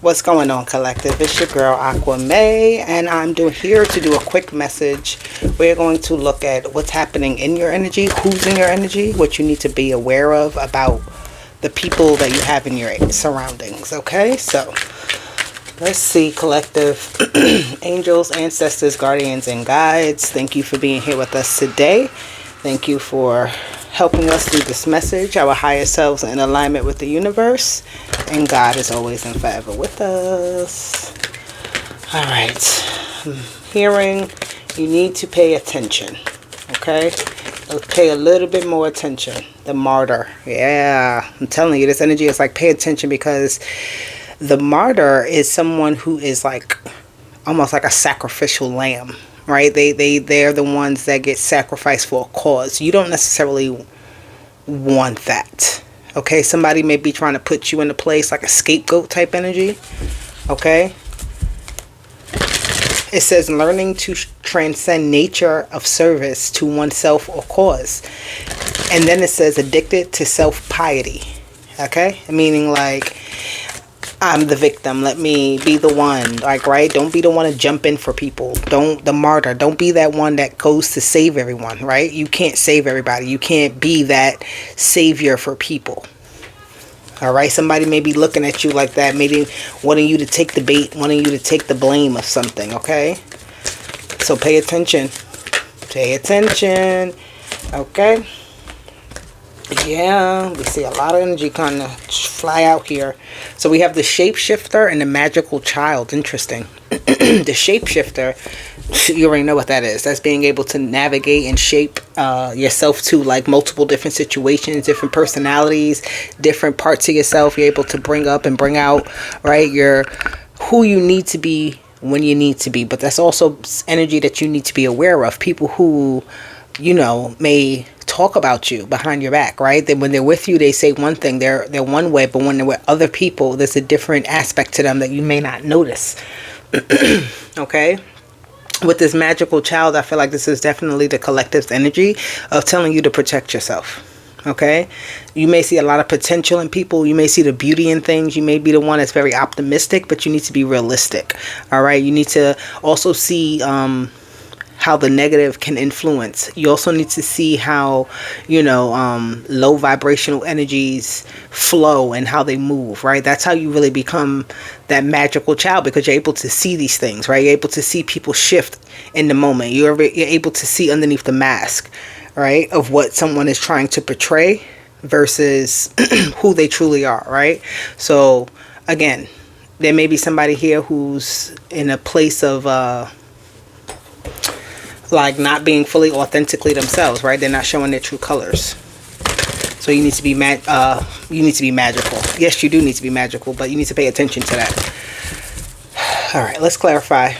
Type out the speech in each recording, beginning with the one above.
What's going on, collective? It's your girl Aqua May, and I'm here to do a quick message. We're going to look at what's happening in your energy, who's in your energy, what you need to be aware of about the people that you have in your surroundings. Okay, so let's see, collective. Angels, ancestors, guardians, and guides, thank you for being here with us today. Thank you for helping us through this message. Our higher selves are in alignment with the universe, and God is always and forever with us. All right. Hearing, you need to pay attention. Okay? Let's pay a little bit more attention. The martyr. Yeah. I'm telling you, this energy is like, pay attention, because the martyr is someone who is like almost like a sacrificial lamb. Right? They're the ones that get sacrificed for a cause. You don't necessarily want that. Okay? Somebody may be trying to put you in a place like a scapegoat type energy. Okay? It says learning to transcend nature of service to oneself or cause. And then it says addicted to self-piety. Okay? Meaning like, I'm the victim. Let me be the one. Like, right? Don't be the one to jump in for people. The martyr. Don't be that one that goes to save everyone, right? You can't save everybody. You can't be that savior for people. All right? Somebody may be looking at you like that, maybe wanting you to take the bait, wanting you to take the blame of something, okay? So pay attention. Pay attention. Okay? Yeah, we see a lot of energy kind of fly out here. So we have the shapeshifter and the magical child. Interesting. The shapeshifter, you already know what that is. That's being able to navigate and shape yourself to like multiple different situations, different personalities, different parts of yourself. You're able to bring up and bring out, right? You're who you need to be when you need to be. But that's also energy that you need to be aware of. People who, you know, may talk about you behind your back, right? Then when they're with you, they say one thing, they're one way, but when they're with other people, there's a different aspect to them that you may not notice. Okay? With this magical child, I feel like this is definitely the collective's energy of telling you to protect yourself. Okay? You may see a lot of potential in people. You may see the beauty in things. You may be the one that's very optimistic, but you need to be realistic. All right? You need to also see how the negative can influence. You also need to see how, you know, low vibrational energies flow and how they move, right? That's how you really become that magical child, because you're able to see these things, right? You're able to see people shift in the moment. You're able to see underneath the mask, right, of what someone is trying to portray versus who they truly are, right? So again, there may be somebody here who's in a place of like not being fully authentically themselves, right? They're not showing their true colors. So you need to be you need to be magical. Yes, you do need to be magical, but you need to pay attention to that. All right, let's clarify.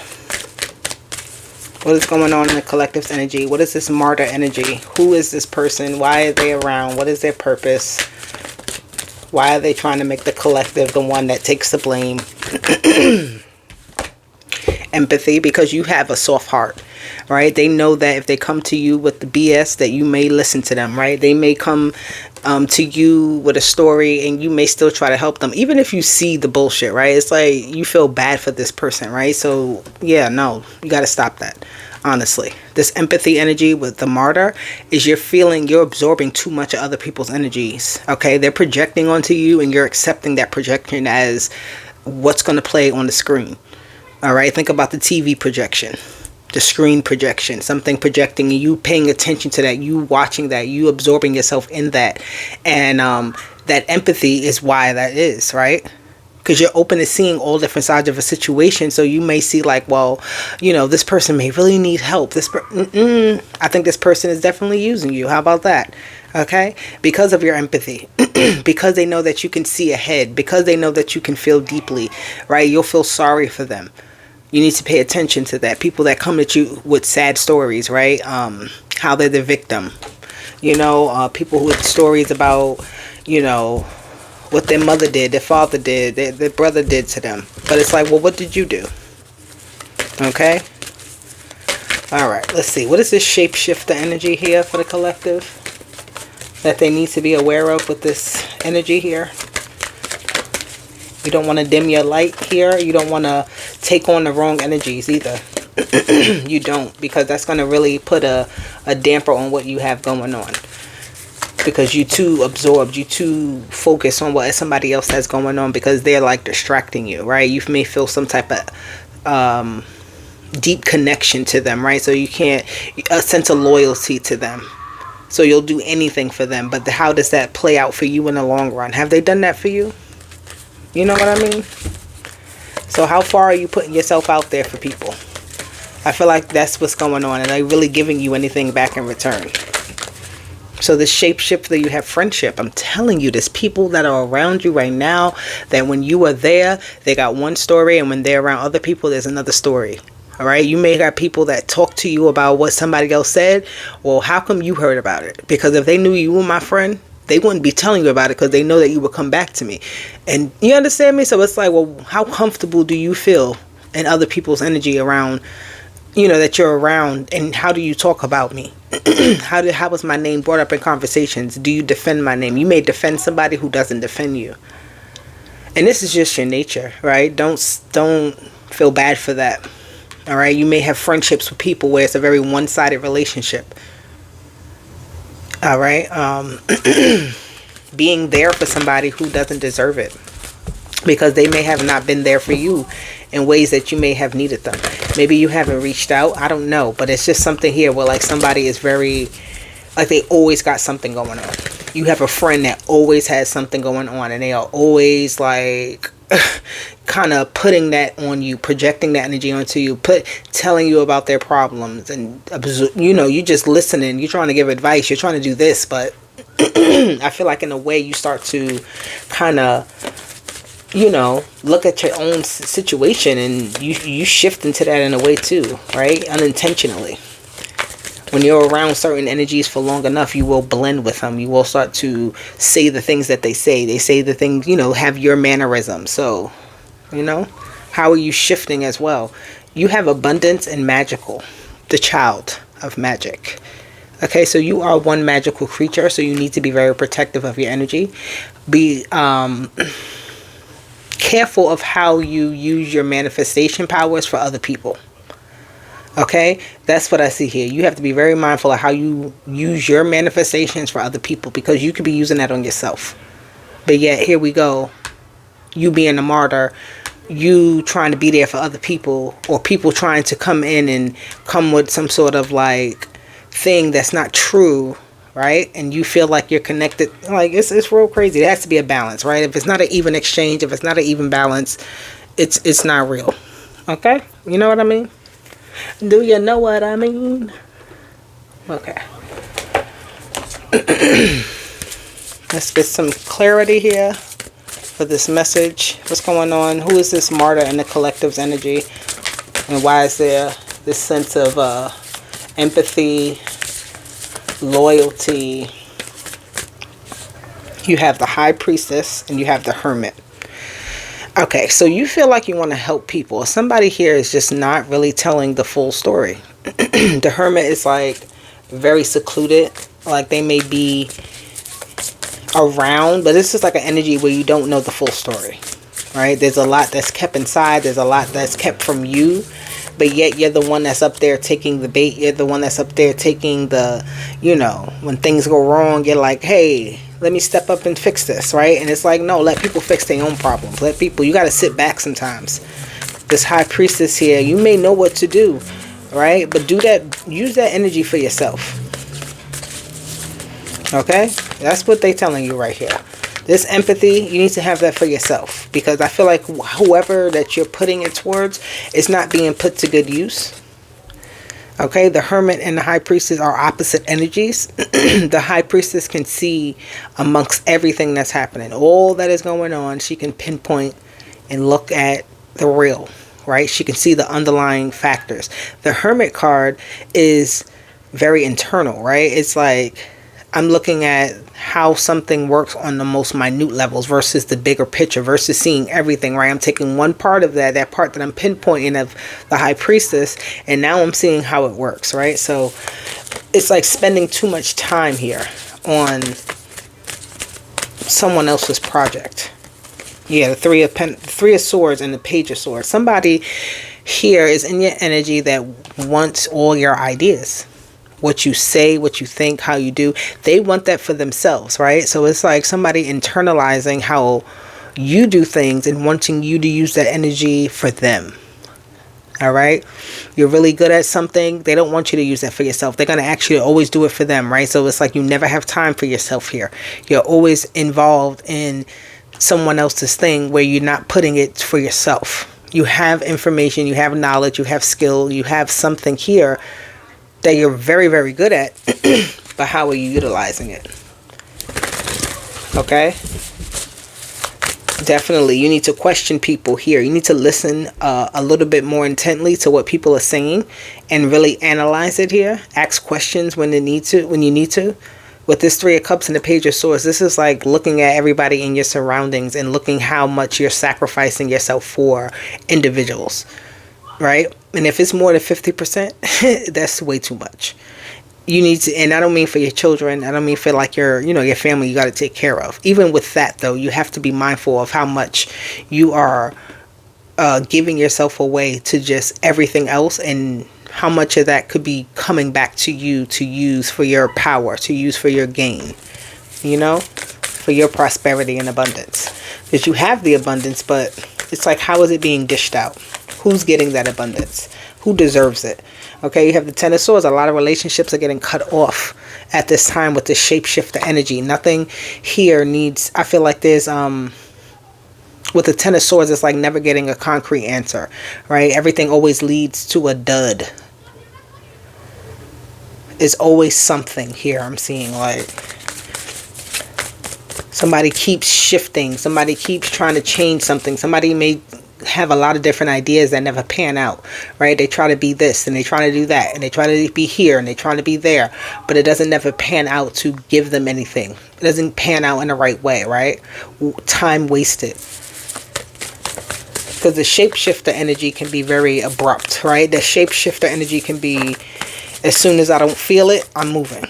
What is going on in the collective's energy? What is this martyr energy? Who is this person? Why are they around? What is their purpose? Why are they trying to make the collective the one that takes the blame? Empathy, because you have a soft heart, right? They know that if they come to you with the BS, that you may listen to them, right? They may come to you with a story and you may still try to help them, even if you see the bullshit, right? It's like you feel bad for this person, right? So yeah, no, you got to stop that. Honestly, this empathy energy with the martyr is you're absorbing too much of other people's energies. Okay, they're projecting onto you and you're accepting that projection as what's going to play on the screen. All right, think about the TV projection, the screen projection, something projecting, and you paying attention to that, you watching that, you absorbing yourself in that. And that empathy is why that is, right? Because you're open to seeing all different sides of a situation. So you may see like, well, you know, this person may really need help. I think this person is definitely using you. How about that? Okay? Because of your empathy. Because they know that you can see ahead. Because they know that you can feel deeply, right? You'll feel sorry for them. You need to pay attention to that. People that come at you with sad stories, right? How they're the victim. You know, people with stories about, you know, what their mother did, their father did, their brother did to them. But it's like, well, what did you do? Okay? All right, let's see. What is this shapeshifter energy here for the collective that they need to be aware of with this energy here? You don't want to dim your light here. You don't want to take on the wrong energies either. You don't, because that's going to really put a damper on what you have going on. Because you too absorbed, you too focused on what somebody else has going on, because they're like distracting you, right? You may feel some type of deep connection to them, right? So you can't, a sense of loyalty to them. So you'll do anything for them. But how does that play out for you in the long run? Have they done that for you? You know what I mean? So how far are you putting yourself out there for people? I feel like that's what's going on. And are they really giving you anything back in return? So the shapeshifter, you have friendship. I'm telling you, there's people that are around you right now that when you are there, they got one story. And when they're around other people, there's another story. All right. You may have people that talk to you about what somebody else said. Well, how come you heard about it? Because if they knew you were my friend, they wouldn't be telling you about it, because they know that you would come back to me. And you understand me? So it's like, well, how comfortable do you feel in other people's energy around, you know, that you're around? And how do you talk about me? How was my name brought up in conversations? Do you defend my name? You may defend somebody who doesn't defend you. And this is just your nature, right? Don't feel bad for that. All right. You may have friendships with people where it's a very one-sided relationship. All right. Being there for somebody who doesn't deserve it, because they may have not been there for you in ways that you may have needed them. Maybe you haven't reached out. I don't know. But it's just something here where like somebody is very, like they always got something going on. You have a friend that always has something going on, and they are always like kind of putting that on you, projecting that energy onto you, telling you about their problems, and you know, you just listening, you're trying to give advice, you're trying to do this, but I feel like in a way you start to kind of, you know, look at your own situation, and you shift into that in a way too, right? Unintentionally. When you're around certain energies for long enough, you will blend with them. You will start to say the things that they say. They say the things, you know, have your mannerisms. So, you know, how are you shifting as well? You have abundance and magical, the child of magic. Okay, so you are one magical creature, so you need to be very protective of your energy. Be careful of how you use your manifestation powers for other people. Okay, that's what I see here. You have to be very mindful of how you use your manifestations for other people, because you could be using that on yourself. But yet, here we go. You being a martyr, you trying to be there for other people, or people trying to come in and come with some sort of like thing that's not true, right? And you feel like you're connected. Like it's real crazy. There has to be a balance, right? If it's not an even exchange, if it's not an even balance, it's not real. Okay, you know what I mean? Do you know what I mean? Okay. Let's get some clarity here for this message. What's going on? Who is this martyr in the collective's energy? And why is there this sense of empathy, loyalty? You have the high priestess and you have the hermit. Okay, so you feel like you want to help people. Somebody here is just not really telling the full story. The hermit is like very secluded. Like they may be around, but this is like an energy where you don't know the full story, right? There's a lot that's kept inside. There's a lot that's kept from you. But yet you're the one that's up there taking the bait. You're the one that's up there taking the, you know, when things go wrong, you're like, hey, let me step up and fix this, right? And it's like, no, let people fix their own problems. Let people, you got to sit back sometimes. This high priestess here, you may know what to do, right? But do that, use that energy for yourself. Okay? That's what they're telling you right here. This empathy, you need to have that for yourself. Because I feel like whoever that you're putting it towards is not being put to good use. Okay, the hermit and the high priestess are opposite energies. The high priestess can see amongst everything that's happening. All that is going on, she can pinpoint and look at the real, right? She can see the underlying factors. The hermit card is very internal, right? It's like I'm looking at how something works on the most minute levels versus the bigger picture, versus seeing everything, right? I'm taking one part of that part that I'm pinpointing of the high priestess, and now I'm seeing how it works, right? So it's like spending too much time here on someone else's project. Yeah, the three of swords and the page of swords. Somebody here is in your energy that wants all your ideas. What you say, what you think, how you do. They want that for themselves, right? So it's like somebody internalizing how you do things and wanting you to use that energy for them. All right, you're really good at something, they don't want you to use that for yourself. They're going to actually always do it for them, right? So it's like you never have time for yourself here. You're always involved in someone else's thing where you're not putting it for yourself. You have information, you have knowledge, you have skill, you have something here that you're very, very good at, but how are you utilizing it? Okay, definitely you need to question people here. You need to listen a little bit more intently to what people are saying and really analyze it here. Ask questions when you need to. With this Three of Cups and the Page of Swords, this is like looking at everybody in your surroundings and looking how much you're sacrificing yourself for individuals, right? And if it's more than 50%, that's way too much. You need to, and I don't mean for your children, I don't mean for like your family you got to take care of. Even with that though, you have to be mindful of how much you are giving yourself away to just everything else, and how much of that could be coming back to you to use for your power, to use for your gain, for your prosperity and abundance. Because you have the abundance, but it's like, how is it being dished out? Who's getting that abundance? Who deserves it? Okay, you have the Ten of Swords. A lot of relationships are getting cut off at this time with this shapeshifter energy. Nothing here needs, I feel like there's, with the Ten of Swords, it's like never getting a concrete answer, right? Everything always leads to a dud. It's always something here I'm seeing, like somebody keeps shifting, somebody keeps trying to change something. Somebody may have a lot of different ideas that never pan out, right? They try to be this and they try to do that and they try to be here and they try to be there, but it doesn't never pan out to give them anything. It doesn't pan out in the right way, right? Time wasted. Because the shapeshifter energy can be very abrupt, right? The shapeshifter energy can be, as soon as I don't feel it, I'm moving.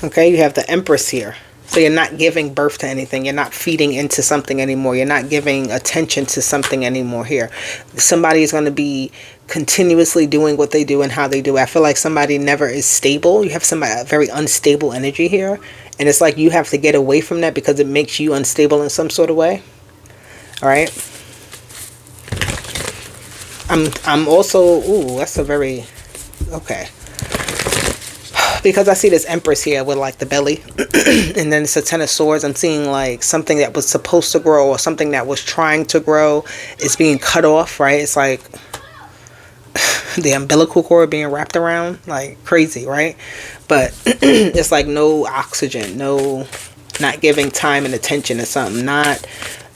Okay, you have the Empress here. So you're not giving birth to anything. You're not feeding into something anymore. You're not giving attention to something anymore here. Somebody is going to be continuously doing what they do and how they do it. I feel like somebody never is stable. You have somebody, a very unstable energy here. And it's like you have to get away from that because it makes you unstable in some sort of way. All right. I'm also, ooh, that's a very, okay. Because I see this Empress here with like the belly and then it's a Ten of Swords. I'm seeing like something that was supposed to grow or something that was trying to grow is being cut off, right? It's like the umbilical cord being wrapped around like crazy, right? But it's like no oxygen, not giving time and attention to something, not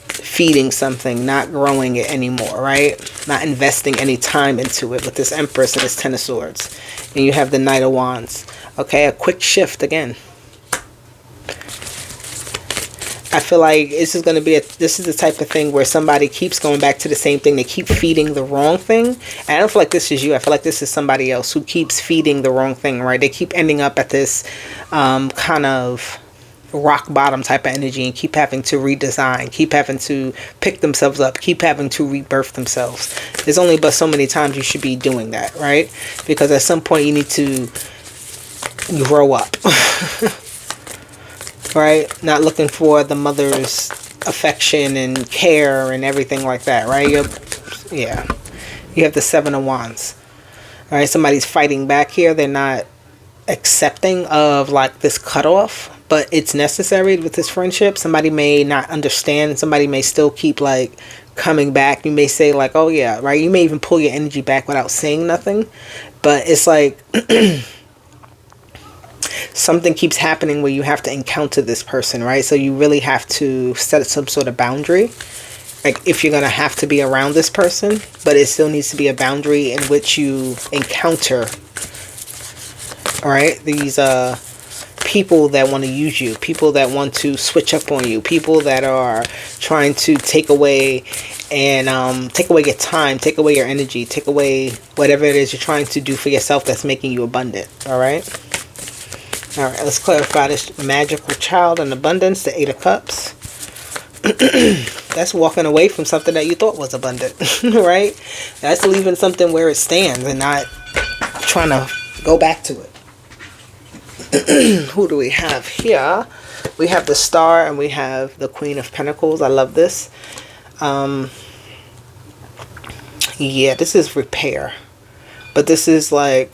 feeding something, not growing it anymore, right? Not investing any time into it with this Empress and this Ten of Swords. And you have the Knight of Wands. Okay, a quick shift again. I feel like this is going to be this is the type of thing where somebody keeps going back to the same thing. They keep feeding the wrong thing. And I don't feel like this is you. I feel like this is somebody else who keeps feeding the wrong thing, right? They keep ending up at this kind of rock bottom type of energy and keep having to redesign, keep having to pick themselves up, keep having to rebirth themselves. There's only but so many times you should be doing that, right? Because at some point you need to grow up. Right? Not looking for the mother's affection and care and everything like that, right? Yeah. You have the Seven of Wands. All right, somebody's fighting back here. They're not accepting of like this cutoff, but it's necessary with this friendship. Somebody may not understand. Somebody may still keep like coming back. You may say like, oh yeah, right? You may even pull your energy back without saying nothing. But it's like something keeps happening where you have to encounter this person, right? So you really have to set some sort of boundary. Like if you're going to have to be around this person, but it still needs to be a boundary in which you encounter, all right, these people that want to use you, people that want to switch up on you, people that are trying to take away and take away your time, take away your energy, take away whatever it is you're trying to do for yourself that's making you abundant, all right? All right, let's clarify this magical child and abundance, the Eight of Cups. That's walking away from something that you thought was abundant, right? That's leaving something where it stands and not trying to go back to it. Who do we have here? We have the Star and we have the Queen of Pentacles. I love this. Yeah, this is repair. But this is like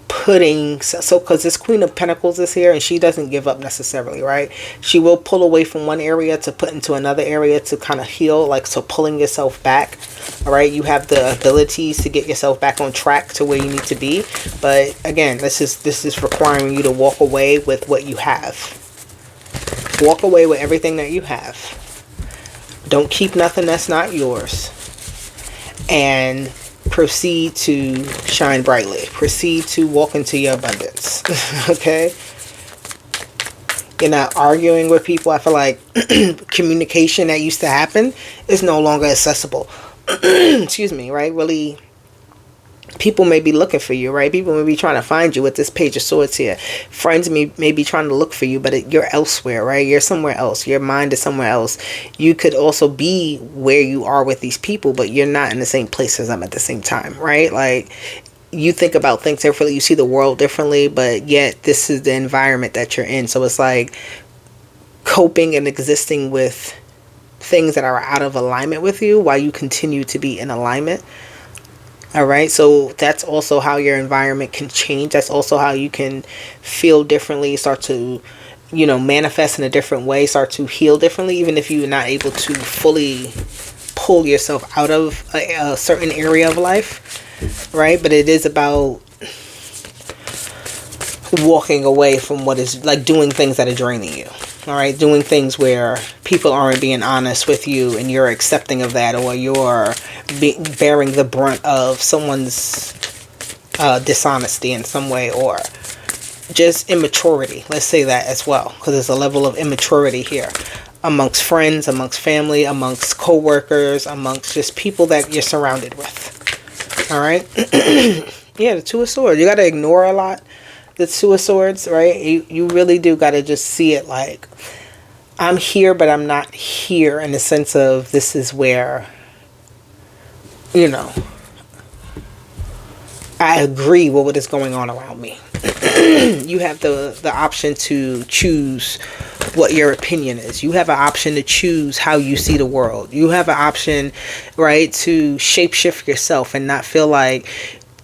putting, so because this Queen of Pentacles is here and she doesn't give up necessarily, right? She will pull away from one area to put into another area to kind of heal, like, so pulling yourself back. All right, you have the abilities to get yourself back on track to where you need to be, but again, this is requiring you to walk away with what you have. Walk away with everything that you have. Don't keep nothing that's not yours, and proceed to shine brightly. Proceed to walk into your abundance. Okay? You're not arguing with people. I feel like communication that used to happen is no longer accessible. Excuse me, right? Really, people may be looking for you, right? People may be trying to find you with this Page of Swords here. Friends may be trying to look for you, but you're elsewhere, right? You're somewhere else. Your mind is somewhere else. You could also be where you are with these people, but you're not in the same place as them at the same time, right? Like, you think about things differently. You see the world differently, but yet this is the environment that you're in. So it's like coping and existing with things that are out of alignment with you while you continue to be in alignment. All right, so that's also how your environment can change. That's also how you can feel differently, start to, manifest in a different way, start to heal differently, even if you're not able to fully pull yourself out of a certain area of life, right? But it is about walking away from what is, like, doing things that are draining you. All right, doing things where people aren't being honest with you and you're accepting of that, or you're bearing the brunt of someone's dishonesty in some way, or just immaturity. Let's say that as well, because there's a level of immaturity here amongst friends, amongst family, amongst co-workers, amongst just people that you're surrounded with. All right. Yeah, the Two of Swords. You got to ignore a lot. The Two of Swords, right? You really do got to just see it like, I'm here, but I'm not here, in the sense of this is where, I agree with what is going on around me. You have the option to choose what your opinion is. You have an option to choose how you see the world. You have an option, right, to shapeshift yourself and not feel like,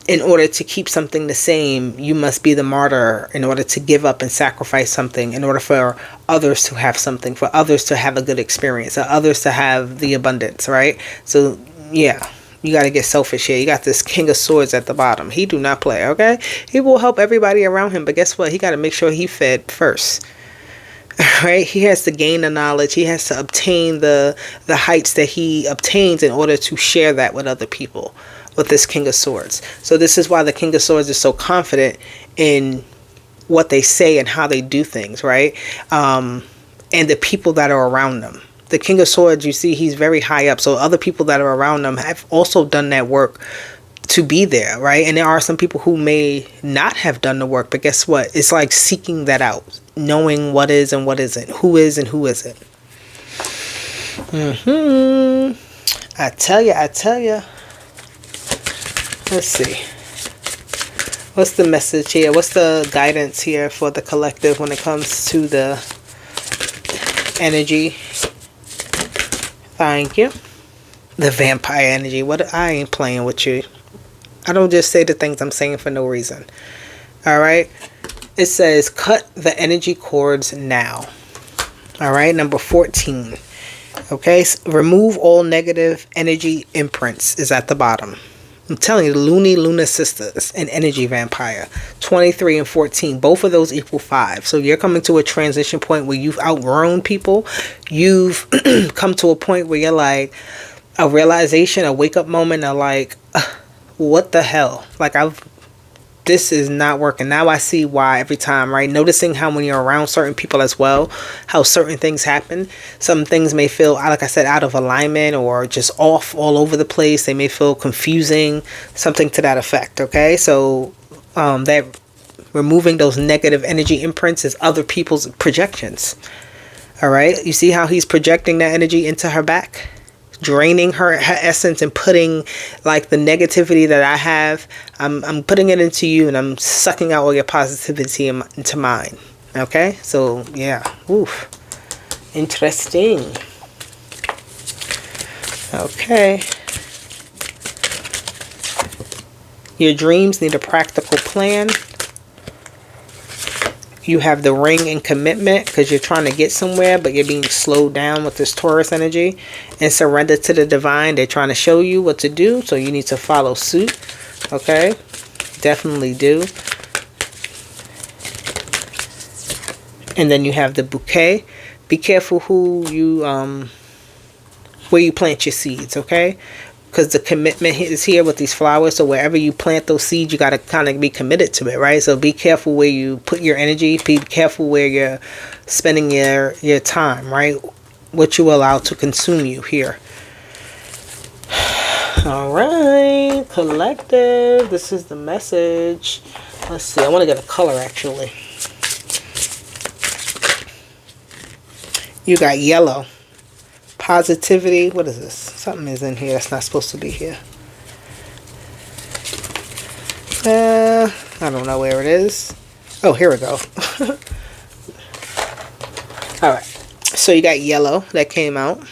in order to keep something the same, you must be the martyr in order to give up and sacrifice something in order for others to have something, for others to have a good experience, for others to have the abundance, right? So, yeah, you got to get selfish here. You got this King of Swords at the bottom. He do not play, okay? He will help everybody around him, but guess what? He got to make sure he fed first. Right? He has to gain the knowledge. He has to obtain the heights that he obtains in order to share that with other people, with this King of Swords. So this is why the King of Swords is so confident in what they say and how they do things, right? And the people that are around them. The King of Swords, you see, he's very high up. So other people that are around them have also done that work to be there, right? And there are some people who may not have done the work, but guess what? It's like seeking that out, knowing what is and what isn't, who is and who isn't. I tell you. Let's see. What's the message here? What's the guidance here for the collective when it comes to the energy? Thank you. The vampire energy. What? I ain't playing with you. I don't just say the things I'm saying for no reason. All right. It says cut the energy cords now. All right. Number 14. Okay. Remove all negative energy imprints is at the bottom. I'm telling you, the Luna sisters and energy vampire, 23 and 14, both of those equal 5. So you're coming to a transition point where you've outgrown people. You've come to a point where you're like, a realization, a wake up moment of like, what the hell? Like, this is not working. Now I see why every time, right? Noticing how when you're around certain people as well, how certain things happen. Some things may feel, like I said, out of alignment or just off all over the place. They may feel confusing, something to that effect, okay? So that removing those negative energy imprints as other people's projections. All right. You see how he's projecting that energy into her back, draining her essence and putting like the negativity that I have. I'm putting it into you, and I'm sucking out all your positivity into mine. Okay. So yeah. Oof. Interesting. Okay. Your dreams need a practical plan. You have the ring and commitment because you're trying to get somewhere, but you're being slowed down with this Taurus energy. And surrender to the divine. They're trying to show you what to do, so you need to follow suit. Okay? Definitely do. And then you have the bouquet. Be careful who you where you plant your seeds, okay? Because the commitment is here with these flowers. So wherever you plant those seeds, you got to kind of be committed to it, right? So be careful where you put your energy. Be careful where you're spending your time, right? What you allow to consume you here. All right, collective. This is the message. Let's see. I want to get a color, actually. You got yellow. Positivity. What is this? Something is in here that's not supposed to be here. I don't know where it is. Oh, here we go. Alright. So you got yellow that came out.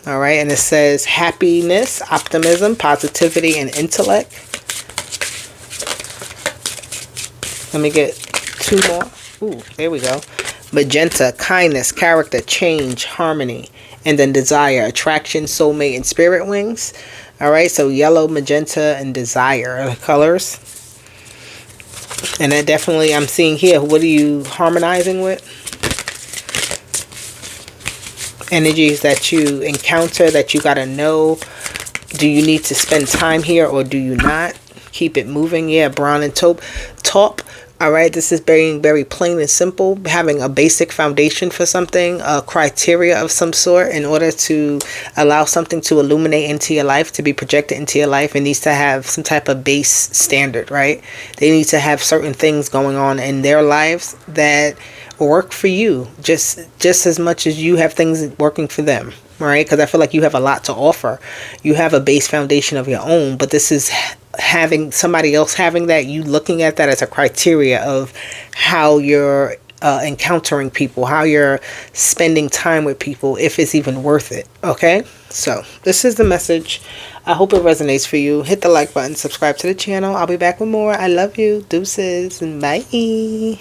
Alright. And it says happiness, optimism, positivity, and intellect. Let me get two more. Ooh, there we go. Magenta, kindness, character, change, harmony. And then desire, attraction, soulmate, and spirit wings. Alright, so yellow, magenta, and desire are the colors. And that definitely, I'm seeing here, what are you harmonizing with? Energies that you encounter that you gotta know. Do you need to spend time here or do you not? Keep it moving. Yeah, brown and taupe. All right, this is being very plain and simple, having a basic foundation for something, a criteria of some sort in order to allow something to illuminate into your life, to be projected into your life. It needs to have some type of base standard, right? They need to have certain things going on in their lives that work for you just as much as you have things working for them, right? Because I feel like you have a lot to offer. You have a base foundation of your own, but this is having somebody else having that, you looking at that as a criteria of how you're encountering people, how you're spending time with people, if it's even worth it. Okay, so this is the message. I hope it resonates for you. Hit the like button, subscribe to the channel. I'll be back with more. I love you. Deuces and bye.